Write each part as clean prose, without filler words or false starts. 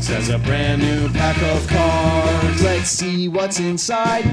Max has a brand new pack of cards. Let's see what's inside.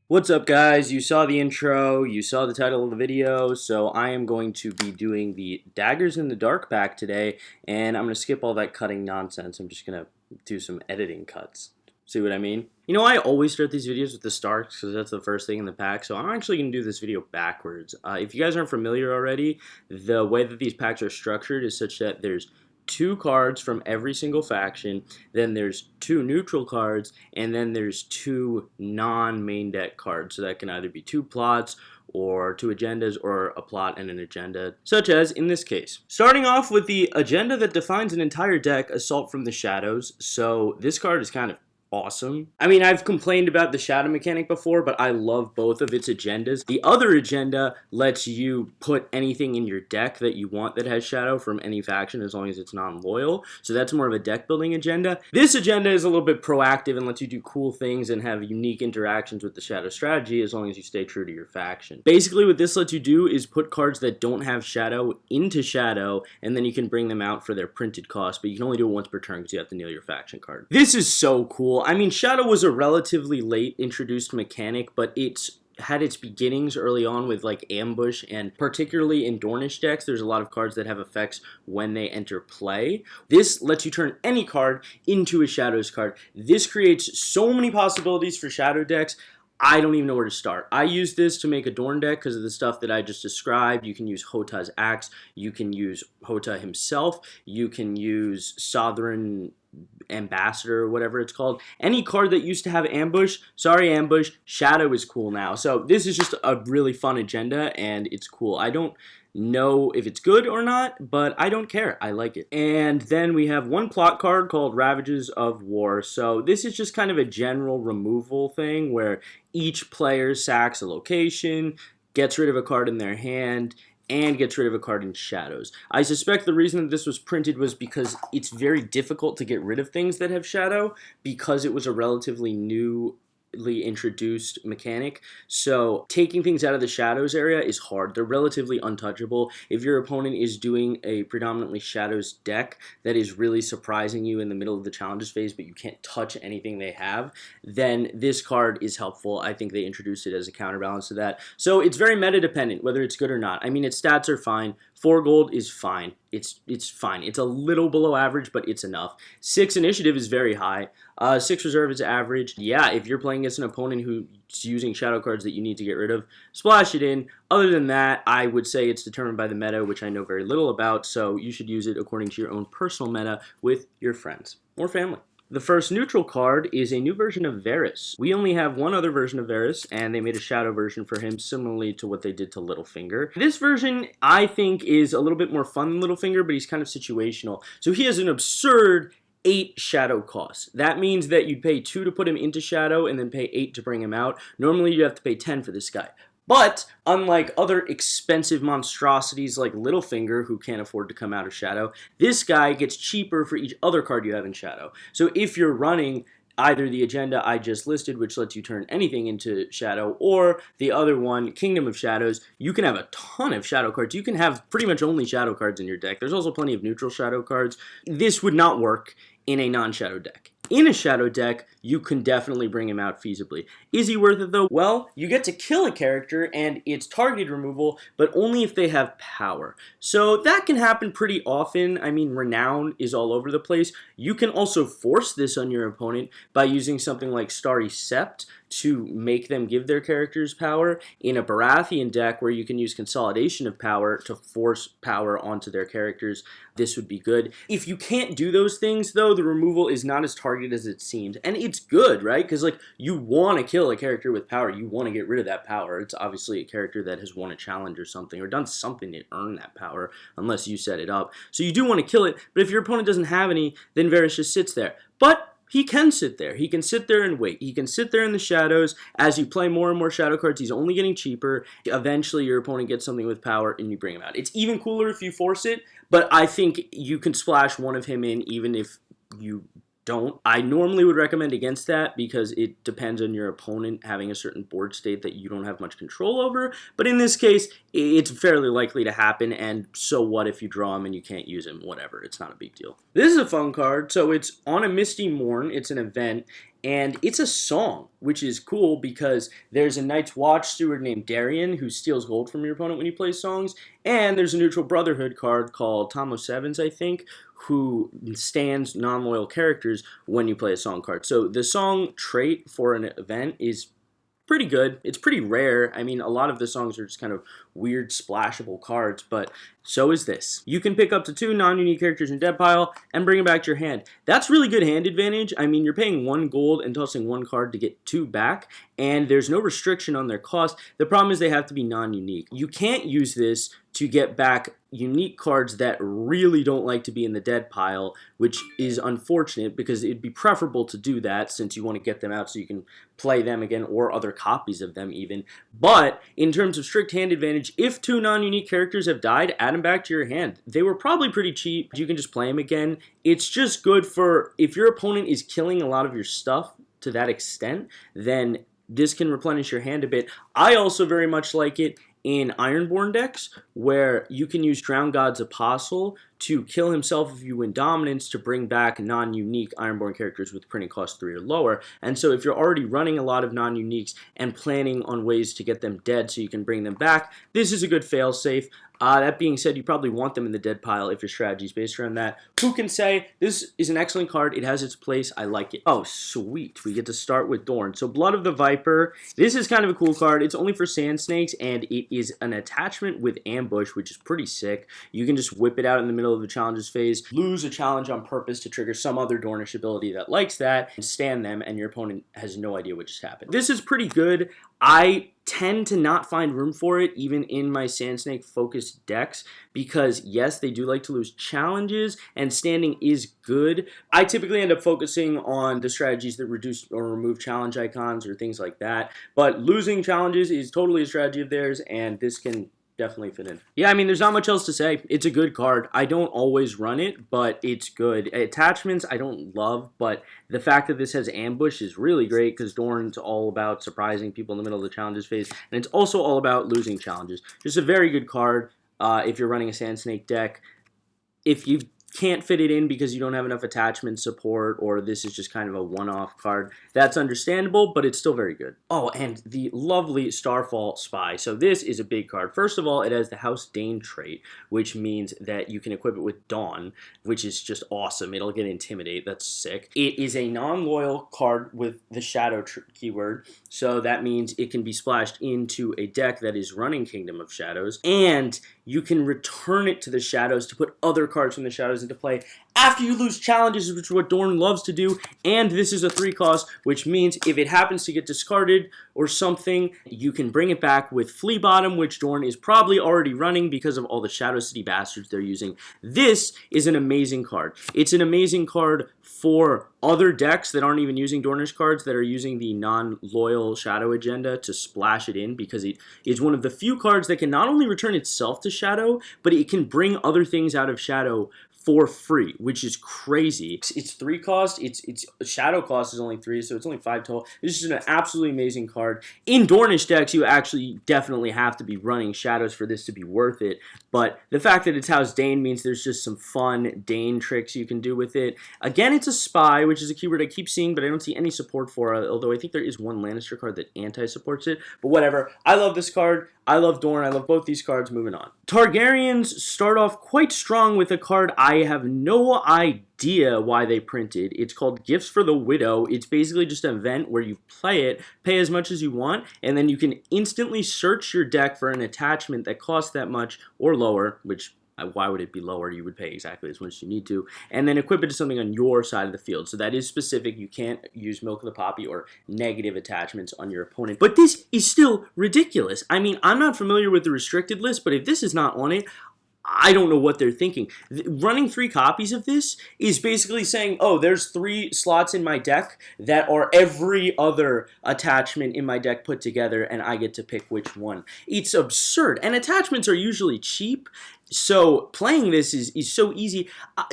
What's up, guys? You saw the intro, you saw the title of the video, so I am going to be doing the Daggers in the Dark pack today, and I'm going to skip all that cutting nonsense. I'm just going to do some editing cuts. See what I mean? You know, I always start these videos with the Starks because that's the first thing in the pack, so I'm actually going to do this video backwards. If you guys aren't familiar already, the way that these packs are structured is such that there's 2 cards from every single faction, then there's 2 neutral cards, and then there's 2 non-main deck cards. So that can either be 2 plots, or 2 agendas, or a plot and an agenda, such as in this case. Starting off with the agenda that defines an entire deck, Assault from the Shadows. So this card is kind of awesome. I mean, I've complained about the shadow mechanic before, but I love both of its agendas. The other agenda lets you put anything in your deck that you want that has shadow from any faction as long as it's non-loyal. So that's more of a deck building agenda. This agenda is a little bit proactive and lets you do cool things and have unique interactions with the shadow strategy as long as you stay true to your faction. Basically, what this lets you do is put cards that don't have shadow into shadow, and then you can bring them out for their printed cost, but you can only do it once per turn because you have to kneel your faction card. This is so cool. I mean, shadow was a relatively late introduced mechanic, but it's had its beginnings early on with like ambush, and particularly in Dornish decks there's a lot of cards that have effects when they enter play. This lets you turn any card into a shadows card. This creates so many possibilities for shadow decks. I don't even know where to start. I use this to make a Dorn deck because of the stuff that I just described. You can use Hota's Axe, you can use Hota himself, you can use Southern Ambassador or whatever it's called. Any card that used to have ambush, sorry ambush, shadow is cool now. So this is just a really fun agenda and it's cool. I don't know if it's good or not, but I don't care. I like it. And then we have one plot card called Ravages of War. So this is just kind of a general removal thing where each player sacks a location, gets rid of a card in their hand, and gets rid of a card in shadows. I suspect the reason that this was printed was because it's very difficult to get rid of things that have shadow because it was a relatively newly introduced mechanic. So taking things out of the shadows area is hard. They're relatively untouchable. If your opponent is doing a predominantly shadows deck that is really surprising you in the middle of the challenges phase, but you can't touch anything they have, then this card is helpful. I think they introduced it as a counterbalance to that. So it's very meta dependent whether it's good or not. I mean, its stats are fine. 4 gold is fine. It's fine. It's a little below average, but it's enough. 6 initiative is very high. 6 reserve is average. Yeah, if you're playing against an opponent who's using shadow cards that you need to get rid of, splash it in. Other than that, I would say it's determined by the meta, which I know very little about, so you should use it according to your own personal meta with your friends or family. The first neutral card is a new version of Varys. We only have one other version of Varys, and they made a shadow version for him, similarly to what they did to Littlefinger. This version, I think, is a little bit more fun than Littlefinger, but he's kind of situational. So he has an absurd 8 shadow costs. That means that you'd pay 2 to put him into shadow, and then pay 8 to bring him out. Normally, you have to pay 10 for this guy. But, unlike other expensive monstrosities like Littlefinger, who can't afford to come out of shadow, this guy gets cheaper for each other card you have in shadow. So if you're running either the agenda I just listed, which lets you turn anything into shadow, or the other one, Kingdom of Shadows, you can have a ton of shadow cards. You can have pretty much only shadow cards in your deck. There's also plenty of neutral shadow cards. This would not work in a non-shadow deck. In a shadow deck, you can definitely bring him out feasibly. Is he worth it though? Well, you get to kill a character and it's targeted removal, but only if they have power. So that can happen pretty often. I mean, Renown is all over the place. You can also force this on your opponent by using something like Starry Sept to make them give their characters power. In a Baratheon deck where you can use Consolidation of Power to force power onto their characters, this would be good. If you can't do those things though, the removal is not as targeted as it seems. And it's good, right? Because like you want to kill a character with power. You want to get rid of that power. It's obviously a character that has won a challenge or something, or done something to earn that power, unless you set it up. So you do want to kill it, but if your opponent doesn't have any, then Varys just sits there. But he can sit there. He can sit there and wait. He can sit there in the shadows. As you play more and more shadow cards, he's only getting cheaper. Eventually, your opponent gets something with power, and you bring him out. It's even cooler if you force it, but I think you can splash one of him in even if you don't. I normally would recommend against that because it depends on your opponent having a certain board state that you don't have much control over. But in this case, it's fairly likely to happen, and so what if you draw him and you can't use him? Whatever, it's not a big deal. This is a fun card. So it's on a Misty Morn. It's an event, and it's a song, which is cool because there's a Night's Watch steward named Darien who steals gold from your opponent when you play songs, and there's a Neutral Brotherhood card called Tom Sevens, I think, who stands non-loyal characters when you play a song card. So the song trait for an event is pretty good. It's pretty rare. I mean, a lot of the songs are just kind of weird splashable cards, but so is this. You can pick up to 2 non-unique characters in dead pile and bring them back to your hand. That's really good hand advantage. I mean, you're paying 1 gold and tossing 1 card to get 2 back, and there's no restriction on their cost. The problem is they have to be non-unique. You can't use this to get back unique cards that really don't like to be in the dead pile, which is unfortunate because it'd be preferable to do that since you want to get them out so you can play them again or other copies of them even. But in terms of strict hand advantage, if 2 non-unique characters have died, add them back to your hand. They were probably pretty cheap. You can just play them again. It's just good for if your opponent is killing a lot of your stuff to that extent, then this can replenish your hand a bit. I also very much like it in Ironborn decks, where you can use Drowned God's Apostle to kill himself if you win dominance to bring back non-unique Ironborn characters with printing cost 3 or lower. And so if you're already running a lot of non-uniques and planning on ways to get them dead so you can bring them back, this is a good fail-safe. That being said, you probably want them in the dead pile if your strategy is based around that. Who can say? This is an excellent card. It has its place. I like it. Oh, sweet. We get to start with Dorn. So Blood of the Viper. This is kind of a cool card. It's only for Sand Snakes, and it is an attachment with Ambush, which is pretty sick. You can just whip it out in the middle of the challenges phase, lose a challenge on purpose to trigger some other Dornish ability that likes that, and stand them, and your opponent has no idea what just happened. This is pretty good. I tend to not find room for it even in my Sand Snake focused decks because yes, they do like to lose challenges and standing is good. I typically end up focusing on the strategies that reduce or remove challenge icons or things like that, but losing challenges is totally a strategy of theirs, and this can definitely fit in. Yeah, I mean, there's not much else to say. It's a good card. I don't always run it, but it's good. Attachments, I don't love, but the fact that this has Ambush is really great because Dorn's all about surprising people in the middle of the challenges phase, and it's also all about losing challenges. Just a very good card if you're running a Sand Snake deck. If you can't fit it in because you don't have enough attachment support or this is just kind of a one-off card, that's understandable, but it's still very good. Oh, and the lovely Starfall Spy. So this is a big card. First of all, it has the House Dane trait, which means that you can equip it with Dawn, which is just awesome. It'll get Intimidate. That's sick. It is a non-loyal card with the Shadow keyword, so that means it can be splashed into a deck that is running Kingdom of Shadows, and you can return it to the Shadows to put other cards from the Shadows into play after you lose challenges, which is what Dorn loves to do. And this is a 3 cost, which means if it happens to get discarded or something, you can bring it back with Flea Bottom, which Dorn is probably already running because of all the Shadow City bastards they're using. This is an amazing card. It's an amazing card for other decks that aren't even using Dornish cards, that are using the non-loyal Shadow agenda to splash it in, because it is one of the few cards that can not only return itself to Shadow, but it can bring other things out of Shadow for free, which is crazy. It's 3 cost. Its Shadow cost is only 3, so it's only 5 total. This is an absolutely amazing card. In Dornish decks, you actually definitely have to be running Shadows for this to be worth it, but the fact that it's House Dane means there's just some fun Dane tricks you can do with it. Again, it's a Spy, which is a keyword I keep seeing, but I don't see any support for, although I think there is one Lannister card that anti-supports it, but whatever. I love this card. I love Dorn. I love both these cards. Moving on. Targaryens start off quite strong with a card I have no idea why they printed. It's called Gifts for the Widow. It's basically just an event where you play it, pay as much as you want, and then you can instantly search your deck for an attachment that costs that much or lower, which why would it be lower? You would pay exactly as much as you need to, and then equip it to something on your side of the field. So that is specific. You can't use Milk of the Poppy or negative attachments on your opponent. But this is still ridiculous. I mean, I'm not familiar with the restricted list, but if this is not on it, I don't know what they're thinking. Running 3 copies of this is basically saying, oh, there's 3 slots in my deck that are every other attachment in my deck put together, and I get to pick which one. It's absurd. And attachments are usually cheap, so playing this is so easy.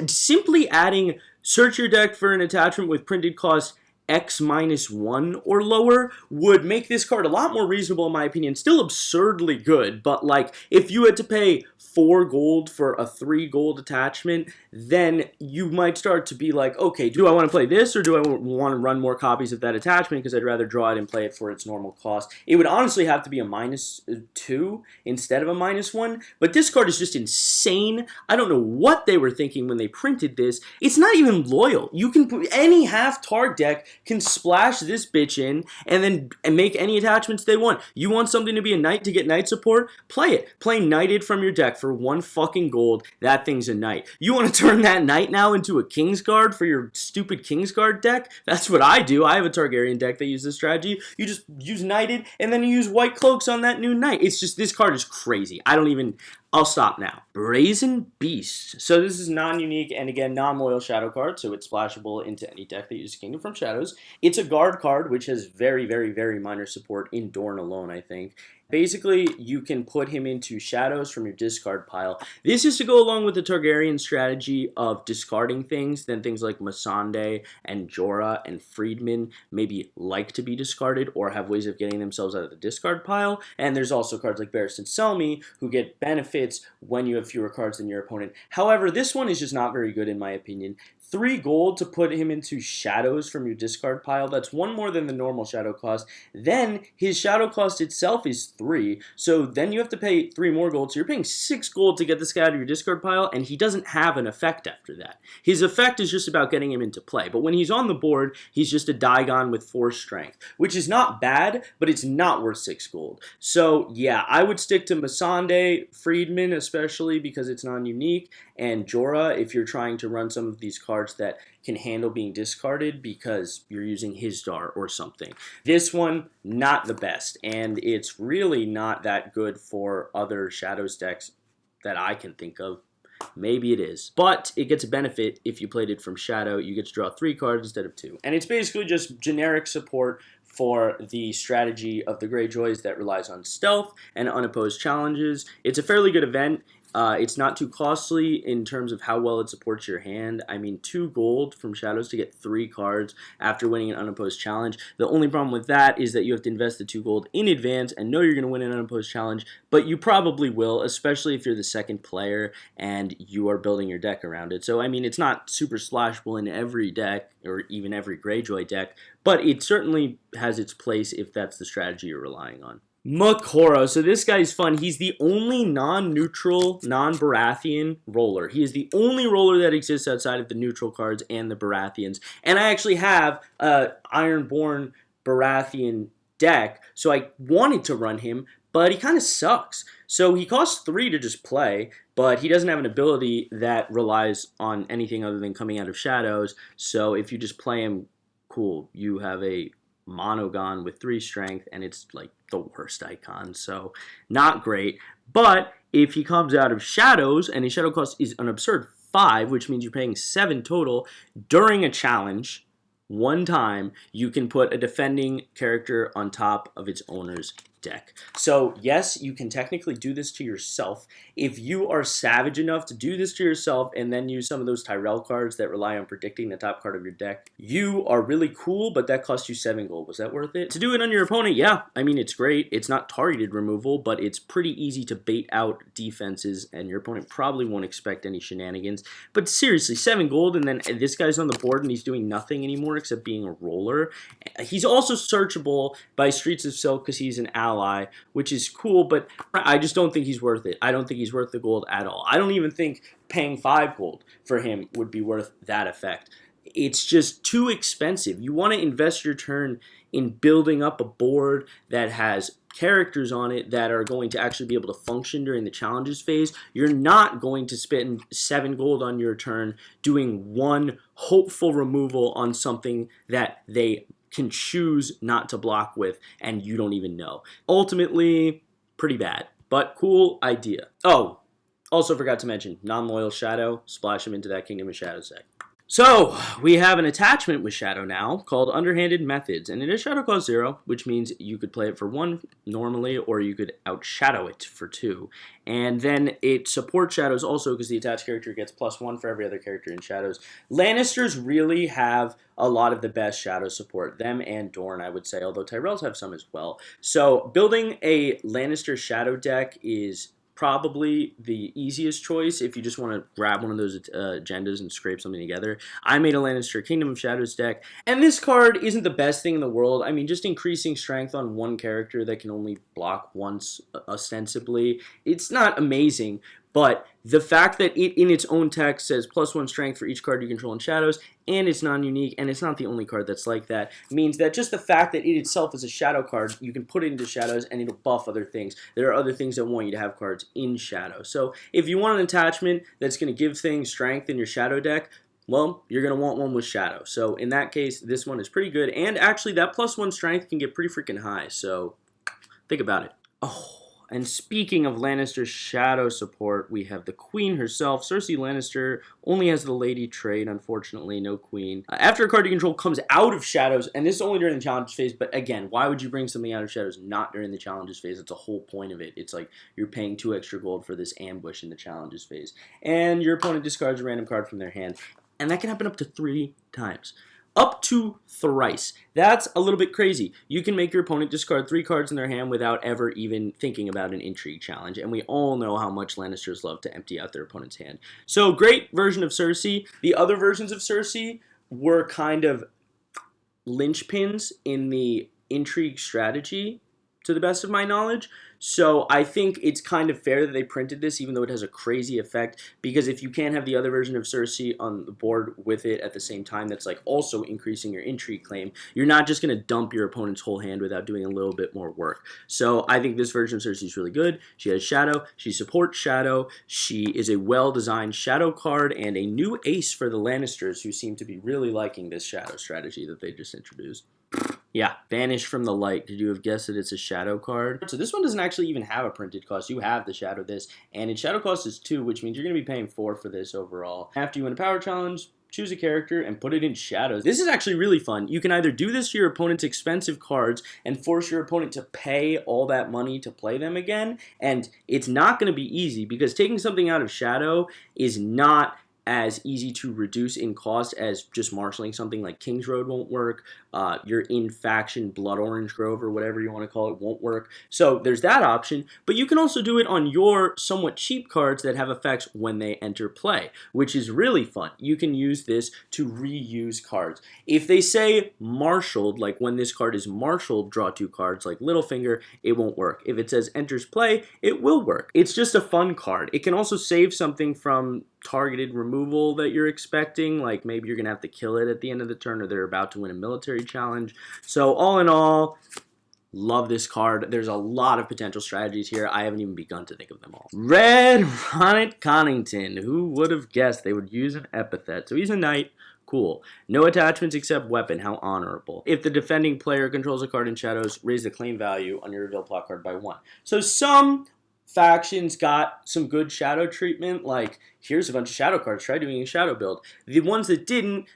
Simply adding Search your deck for an attachment with printed cost X-1 or lower would make this card a lot more reasonable in my opinion. Still absurdly good, but like if you had to pay 4 gold for a 3 gold attachment, then you might start to be like, okay, do I want to play this or do I want to run more copies of that attachment because I'd rather draw it and play it for its normal cost. It would honestly have to be a -2 instead of a -1, but this card is just insane. I don't know what they were thinking when they printed this. It's not even loyal. You can put any half Targ deck can splash this bitch in and then make any attachments they want. You want something to be a knight to get knight support? Play it. Play knighted from your deck for 1 fucking gold. That thing's a knight. You want to turn that knight now into a Kingsguard for your stupid Kingsguard deck? That's what I do. I have a Targaryen deck that uses this strategy. You just use knighted and then you use white cloaks on that new knight. It's just, this card is crazy. I'll stop now. Brazen Beast. So this is non-unique and again non-loyal shadow card, so it's splashable into any deck that uses Kingdom from Shadows. It's a guard card, which has very, very, very minor support in Dorne alone, I think. Basically, you can put him into shadows from your discard pile. This is to go along with the Targaryen strategy of discarding things, then things like Missandei and Jorah and Friedman maybe like to be discarded or have ways of getting themselves out of the discard pile. And there's also cards like Barristan Selmy who get benefits when you have fewer cards than your opponent. However, this one is just not very good in my opinion. 3 gold to put him into shadows from your discard pile. That's 1 more than the normal shadow cost. Then his shadow cost itself is 3. So then you have to pay 3 more gold. So you're paying 6 gold to get this guy out of your discard pile, and he doesn't have an effect after that. His effect is just about getting him into play. But when he's on the board, he's just a Dagon with 4 strength, which is not bad, but it's not worth 6 gold. So yeah, I would stick to Missandei, Friedman especially because it's non-unique, and Jorah if you're trying to run some of these cards that can handle being discarded because you're using Hisdar or something. This one, not the best, and it's really not that good for other Shadows decks that I can think of. Maybe it is, but it gets a benefit if you played it from Shadow. You get to draw 3 cards instead of 2, and it's basically just generic support for the strategy of the Greyjoys that relies on stealth and unopposed challenges. It's a fairly good event. It's not too costly in terms of how well it supports your hand. I mean, 2 gold from Shadows to get 3 cards after winning an unopposed challenge. The only problem with that is that you have to invest the 2 gold in advance and know you're going to win an unopposed challenge, but you probably will, especially if you're the second player and you are building your deck around it. So, I mean, it's not super splashable in every deck or even every Greyjoy deck, but it certainly has its place if that's the strategy you're relying on. Makoro. So this guy's fun. He's the only non-neutral, non-Baratheon roller. He is the only roller that exists outside of the neutral cards and the Baratheons. And I actually have a Ironborn Baratheon deck, so I wanted to run him, but he kind of sucks. So he costs 3 to just play, but he doesn't have an ability that relies on anything other than coming out of shadows. So if you just play him, cool, you have a Monogon with 3 strength, and it's like the worst icon, so not great. But if he comes out of shadows, and his shadow cost is an absurd 5, which means you're paying 7 total, during a challenge, 1 time, you can put a defending character on top of its owner's deck. So yes, you can technically do this to yourself. If you are savage enough to do this to yourself and then use some of those Tyrell cards that rely on predicting the top card of your deck, you are really cool, but that costs you 7 gold. Was that worth it? To do it on your opponent, yeah, I mean, it's great. It's not targeted removal, but it's pretty easy to bait out defenses, and your opponent probably won't expect any shenanigans. But seriously, 7 gold, and then this guy's on the board and he's doing nothing anymore except being a roller. He's also searchable by Streets of Silk because he's an ally, which is cool, but I just don't think he's worth it. I don't think he's worth the gold at all. I don't even think paying 5 gold for him would be worth that effect. It's just too expensive. You want to invest your turn in building up a board that has characters on it that are going to actually be able to function during the challenges phase. You're not going to spend 7 gold on your turn doing 1 hopeful removal on something that they can choose not to block with and you don't even know. Ultimately, pretty bad, but cool idea. Oh, also forgot to mention, non-loyal Shadow, splash him into that Kingdom of Shadows deck. So, we have an attachment with Shadow now called Underhanded Methods, and it is Shadow cost 0, which means you could play it for 1 normally, or you could outshadow it for 2. And then it supports Shadows also because the attached character gets +1 for every other character in Shadows. Lannisters really have a lot of the best Shadow support, them and Dorne, I would say, although Tyrells have some as well. So, building a Lannister Shadow deck is probably the easiest choice if you just want to grab one of those agendas and scrape something together. I made a Lannister Kingdom of Shadows deck, and this card isn't the best thing in the world. I mean, just increasing strength on one character that can only block once, ostensibly, it's not amazing, but the fact that it in its own text says +1 strength for each card you control in Shadows, and it's non-unique, and it's not the only card that's like that, means that just the fact that it itself is a Shadow card, you can put it into Shadows, and it'll buff other things. There are other things that want you to have cards in Shadow. So if you want an attachment that's going to give things strength in your Shadow deck, well, you're going to want one with Shadow. So in that case, this one is pretty good, and actually that +1 strength can get pretty freaking high, so think about it. Oh. And speaking of Lannister Shadow support, we have the Queen herself. Cersei Lannister only has the Lady trait, unfortunately, no Queen. After a card you control comes out of Shadows, and this is only during the Challenges phase, but again, why would you bring something out of Shadows not during the Challenges phase? That's the whole point of it. It's like you're paying 2 extra gold for this ambush in the Challenges phase. And your opponent discards a random card from their hand, and that can happen up to 3 times. Up to thrice. That's a little bit crazy. You can make your opponent discard 3 cards in their hand without ever even thinking about an intrigue challenge, and we all know how much Lannisters love to empty out their opponent's hand. So, great version of Cersei. The other versions of Cersei were kind of linchpins in the intrigue strategy, to the best of my knowledge. So I think it's kind of fair that they printed this, even though it has a crazy effect, because if you can't have the other version of Cersei on the board with it at the same time, that's like also increasing your intrigue claim. You're not just going to dump your opponent's whole hand without doing a little bit more work. So I think this version of Cersei is really good. She has Shadow. She supports Shadow. She is a well-designed Shadow card and a new ace for the Lannisters, who seem to be really liking this Shadow strategy that they just introduced. Yeah, Banished from the Light. Did you have guessed that it's a Shadow card? So this one doesn't actually even have a printed cost. You have the Shadow this, and its Shadow cost is 2, which means you're going to be paying 4 for this overall. After you win a power challenge, choose a character and put it in Shadows. This is actually really fun. You can either do this to your opponent's expensive cards and force your opponent to pay all that money to play them again, and it's not going to be easy because taking something out of Shadow is not as easy to reduce in cost as just marshaling something like King's Road won't work. Your in-faction Blood Orange Grove or whatever you want to call it won't work. So there's that option, but you can also do it on your somewhat cheap cards that have effects when they enter play, which is really fun. You can use this to reuse cards. If they say marshaled, like when this card is marshaled, draw 2 cards like Littlefinger, it won't work. If it says enters play, it will work. It's just a fun card. It can also save something from targeted removal that you're expecting, like maybe you're gonna have to kill it at the end of the turn or they're about to win a military challenge. So all in all, love this card. There's a lot of potential strategies here. I haven't even begun to think of them all. Red Ronnet Connington. Who would have guessed they would use an epithet? So he's a knight. Cool. No attachments except weapon. How honorable. If the defending player controls a card in Shadows, raise the claim value on your reveal plot card by 1. So some factions got some good Shadow treatment, like here's a bunch of Shadow cards, try doing a Shadow build. The ones that didn't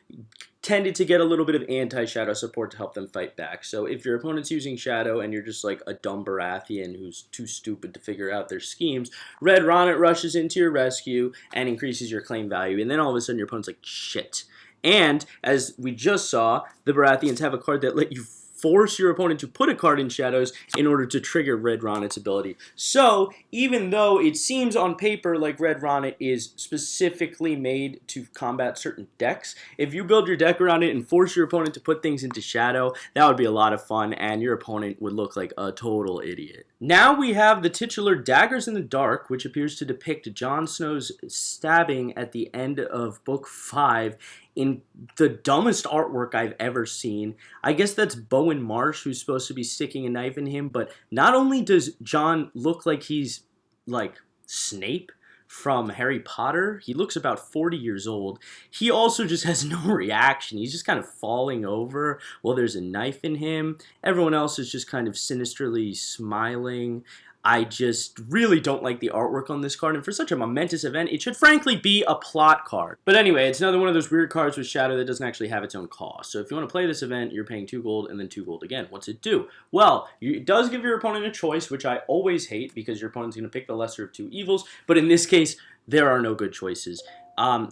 tended to get a little bit of anti-Shadow support to help them fight back. So if your opponent's using Shadow and you're just like a dumb Baratheon who's too stupid to figure out their schemes, Red Ronnet rushes into your rescue and increases your claim value, and then all of a sudden your opponent's like, shit. And as we just saw, the Baratheons have a card that let you force your opponent to put a card in Shadows in order to trigger Red Ronnet's ability. So, even though it seems on paper like Red Ronnet is specifically made to combat certain decks, if you build your deck around it and force your opponent to put things into Shadow, that would be a lot of fun, and your opponent would look like a total idiot. Now we have the titular Daggers in the Dark, which appears to depict Jon Snow's stabbing at the end of Book 5 in the dumbest artwork I've ever seen. I guess that's Bowen Marsh who's supposed to be sticking a knife in him, but not only does Jon look like he's like Snape from Harry Potter, he looks about 40 years old. He also just has no reaction. He's just kind of falling over while there's a knife in him. Everyone else is just kind of sinisterly smiling. I just really don't like the artwork on this card, and for such a momentous event, it should frankly be a plot card. But anyway, it's another one of those weird cards with Shadow that doesn't actually have its own cost. So if you want to play this event, you're paying 2 gold and then 2 gold again. What's it do? Well, it does give your opponent a choice, which I always hate because your opponent's going to pick the lesser of 2 evils, but in this case, there are no good choices.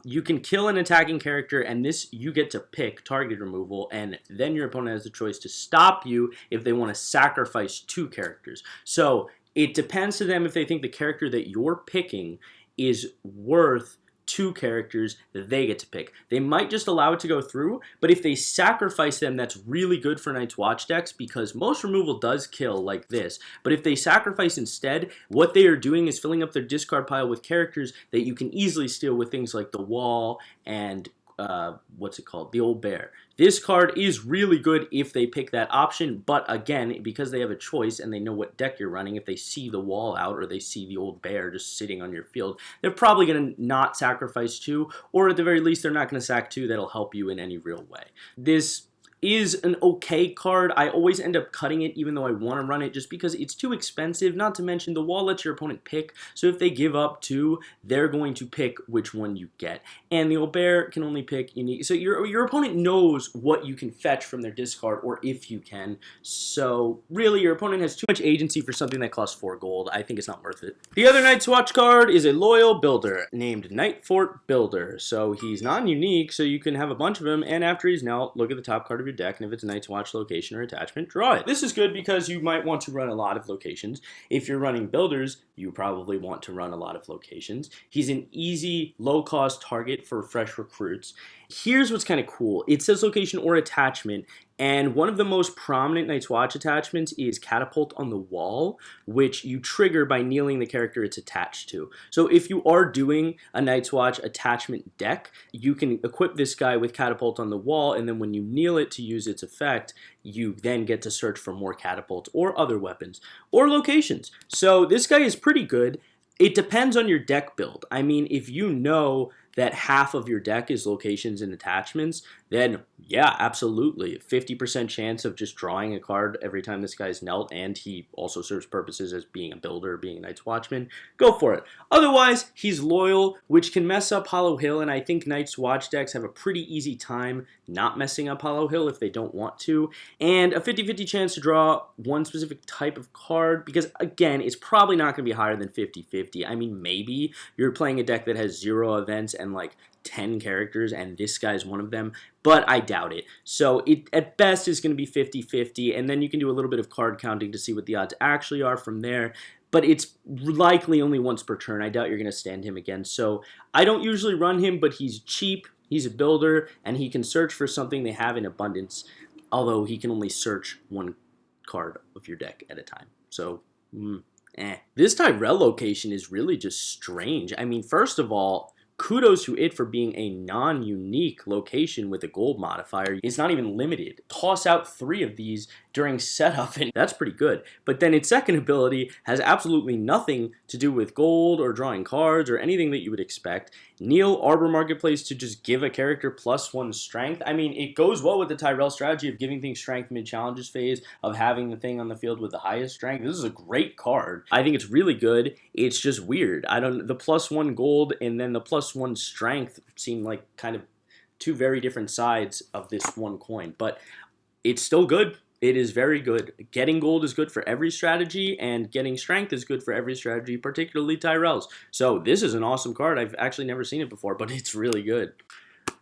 You can kill an attacking character, and this you get to pick target removal, and then your opponent has the choice to stop you if they want to sacrifice 2 characters. So it depends to them if they think the character that you're picking is worth 2 characters that they get to pick. They might just allow it to go through, but if they sacrifice them, that's really good for Night's Watch decks because most removal does kill like this. But if they sacrifice instead, what they are doing is filling up their discard pile with characters that you can easily steal with things like the Wall and what's it called? The Old Bear. This card is really good if they pick that option, but again, because they have a choice and they know what deck you're running, if they see the Wall out or they see the Old Bear just sitting on your field, they're probably going to not sacrifice 2, or at the very least, they're not going to sack 2 that'll help you in any real way. This is an okay card. I always end up cutting it even though I want to run it just because it's too expensive, not to mention the Wall lets your opponent pick, so if they give up 2, they're going to pick which one you get. And the Old Bear can only pick unique, so your opponent knows what you can fetch from their discard, or if you can, so really your opponent has too much agency for something that costs 4 gold. I think it's not worth it. The other Night's Watch card is a loyal builder named Night Fort Builder, so he's non-unique, so you can have a bunch of them, and after he's knelt, look at the top card of your deck, and if it's a Night's Watch location or attachment, draw it. This is good because you might want to run a lot of locations. If you're running builders, you probably want to run a lot of locations. He's an easy, low-cost target for fresh recruits. Here's what's kind of cool. It says location or attachment, and one of the most prominent Night's Watch attachments is Catapult on the Wall, which you trigger by kneeling the character it's attached to. So if you are doing a Night's Watch attachment deck, you can equip this guy with Catapult on the Wall, and then when you kneel it to use its effect, you then get to search for more catapults or other weapons or locations. So this guy is pretty good. It depends on your deck build. I mean, if you know that half of your deck is locations and attachments, then yeah, absolutely. 50% chance of just drawing a card every time this guy's knelt, and he also serves purposes as being a builder, being a Night's Watchman. Go for it. Otherwise, he's loyal, which can mess up Hollow Hill, and I think Night's Watch decks have a pretty easy time not messing up Hollow Hill if they don't want to, and a 50-50 chance to draw one specific type of card, because again, it's probably not going to be higher than 50-50. I mean, maybe you're playing a deck that has 0 events and like 10 characters, and this guy's one of them, but I doubt it. So it at best is going to be 50-50, and then you can do a little bit of card counting to see what the odds actually are from there, but it's likely only once per turn. I doubt you're going to stand him again, so I don't usually run him, but he's cheap, he's a builder, and he can search for something they have in abundance, although he can only search 1 card of your deck at a time. So, This Tyrell location is really just strange. I mean, first of all, kudos to it for being a non-unique location with a gold modifier. It's not even limited. Toss out 3 of these during setup, and that's pretty good. But then its second ability has absolutely nothing to do with gold or drawing cards or anything that you would expect. Kneel Arbor Marketplace to just give a character +1 strength. I mean, it goes well with the Tyrell strategy of giving things strength mid-challenges phase, of having the thing on the field with the highest strength. This is a great card. I think it's really good. It's just weird. The +1 gold and then the +1 strength seem like kind of 2 very different sides of this one coin, but it's still good. It is very good. Getting gold is good for every strategy, and getting strength is good for every strategy, particularly Tyrell's. So this is an awesome card. I've actually never seen it before, but it's really good.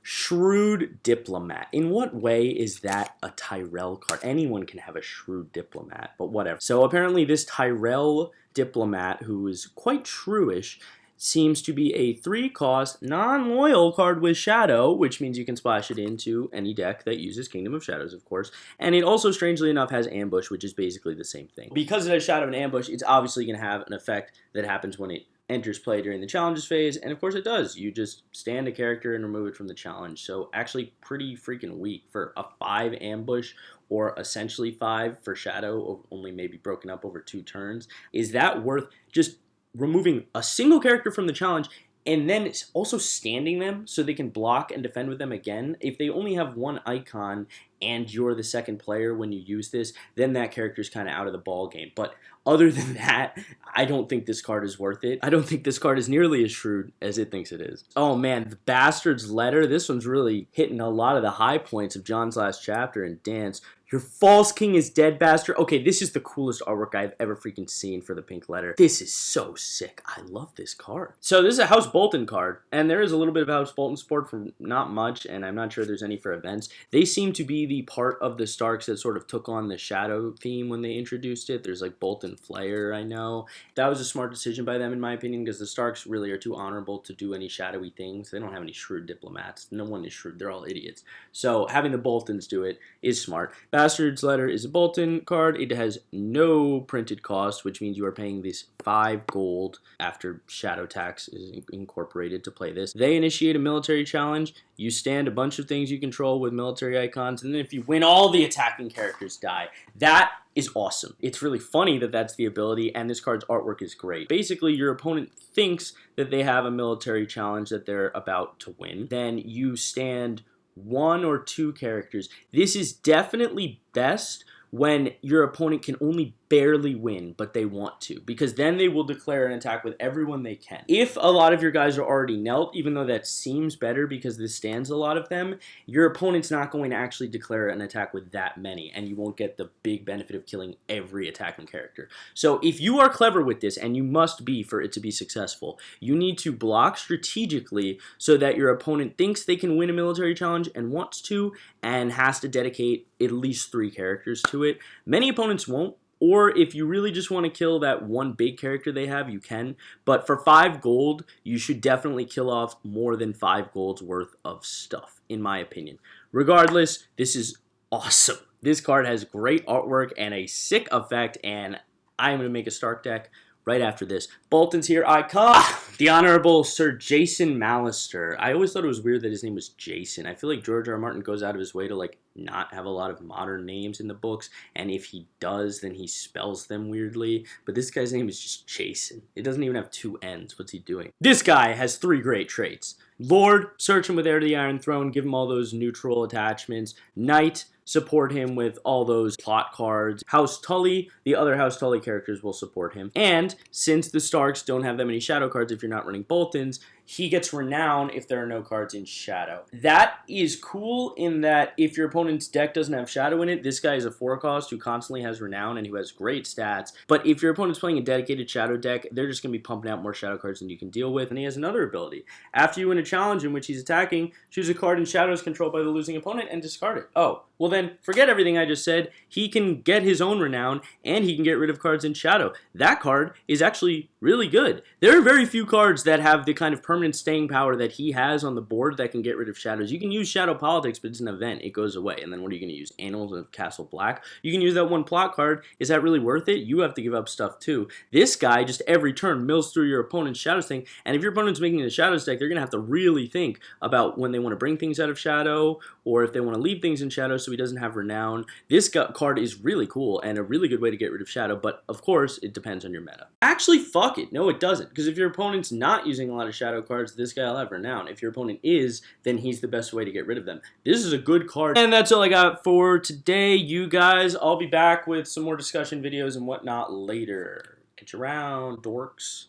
Shrewd Diplomat. In what way is that a Tyrell card? Anyone can have a Shrewd Diplomat, but whatever. So apparently this Tyrell Diplomat, who is quite shrewish, seems to be a 3-cost, non-loyal card with Shadow, which means you can splash it into any deck that uses Kingdom of Shadows, of course. And it also, strangely enough, has Ambush, which is basically the same thing. Because it has Shadow and Ambush, it's obviously going to have an effect that happens when it enters play during the challenges phase, and of course it does. You just stand a character and remove it from the challenge. So actually pretty freaking weak for a 5 Ambush, or essentially 5 for Shadow, only maybe broken up over 2 turns. Is that worth just removing a single character from the challenge and then it's also standing them so they can block and defend with them again. If they only have one icon and you're the second player when you use this, then that character's kind of out of the ball game. But other than that, I don't think this card is worth it. I don't think this card is nearly as shrewd as it thinks it is. Oh man, the Bastard's Letter. This one's really hitting a lot of the high points of Jon's last chapter in Dance. Your false king is dead, bastard. Okay, this is the coolest artwork I've ever freaking seen for the pink letter. This is so sick. I love this card. So this is a House Bolton card, and there is a little bit of House Bolton support from not much, and I'm not sure there's any for events. They seem to be the part of the Starks that sort of took on the shadow theme when they introduced it. There's like Bolton Flayer, I know. That was a smart decision by them, in my opinion, because the Starks really are too honorable to do any shadowy things. They don't have any shrewd diplomats. No one is shrewd. They're all idiots. So having the Boltons do it is smart. Bastard's Letter is a Bolton card. It has no printed cost, which means you are paying this 5 gold after shadow tax is incorporated to play this. They initiate a military challenge. You stand a bunch of things you control with military icons, and then if you win, all the attacking characters die. That is awesome. It's really funny that that's the ability, and this card's artwork is great. Basically, your opponent thinks that they have a military challenge that they're about to win. Then you stand 1 or 2 characters. This is definitely best when your opponent can only barely win, but they want to, because then they will declare an attack with everyone they can. If a lot of your guys are already knelt, even though that seems better because this stands a lot of them, your opponent's not going to actually declare an attack with that many, and you won't get the big benefit of killing every attacking character. So if you are clever with this, and you must be for it to be successful, you need to block strategically so that your opponent thinks they can win a military challenge and wants to, and has to dedicate at least 3 characters to it. Many opponents won't. Or if you really just want to kill that one big character they have, you can. But for 5 gold, you should definitely kill off more than 5 gold's worth of stuff, in my opinion. Regardless, this is awesome. This card has great artwork and a sick effect, and I'm going to make a Stark deck right after this. Bolton's here, icon. The Honorable Sir Jason Lannister. I always thought it was weird that his name was Jason. I feel like George R. R. Martin goes out of his way to like not have a lot of modern names in the books, and if he does, then he spells them weirdly. But this guy's name is just Jason. It doesn't even have 2 N's. What's he doing? This guy has 3 great traits. Lord, search him with Heir to the Iron Throne, give him all those neutral attachments. Knight, support him with all those plot cards. House Tully, the other House Tully characters will support him. And since the Starks don't have that many shadow cards if you're not running Boltons, he gets renown if there are no cards in shadow. That is cool in that if your opponent's deck doesn't have shadow in it, this guy is a 4 cost who constantly has renown and who has great stats. But if your opponent's playing a dedicated shadow deck, they're just going to be pumping out more shadow cards than you can deal with. And he has another ability. After you win a challenge in which he's attacking, choose a card in shadows controlled by the losing opponent and discard it. Oh, well then forget everything I just said. He can get his own renown and he can get rid of cards in shadow. That card is actually really good. There are very few cards that have the kind of permanent staying power that he has on the board that can get rid of shadows. You can use Shadow Politics, but it's an event. It goes away. And then what are you going to use? Annals of Castle Black? You can use that one plot card. Is that really worth it? You have to give up stuff too. This guy just every turn mills through your opponent's shadows thing. And if your opponent's making a shadows deck, they're going to have to really think about when they want to bring things out of shadow or if they want to leave things in shadow so he doesn't have renown. This card is really cool and a really good way to get rid of shadow, but of course it depends on your meta. Actually, fuck it. No, it doesn't. Because if your opponent's not using a lot of shadow cards, this guy will have renown. If your opponent is, then he's the best way to get rid of them. This is a good card. And that's all I got for today, you guys. I'll be back with some more discussion videos and whatnot later. Catch you around, dorks.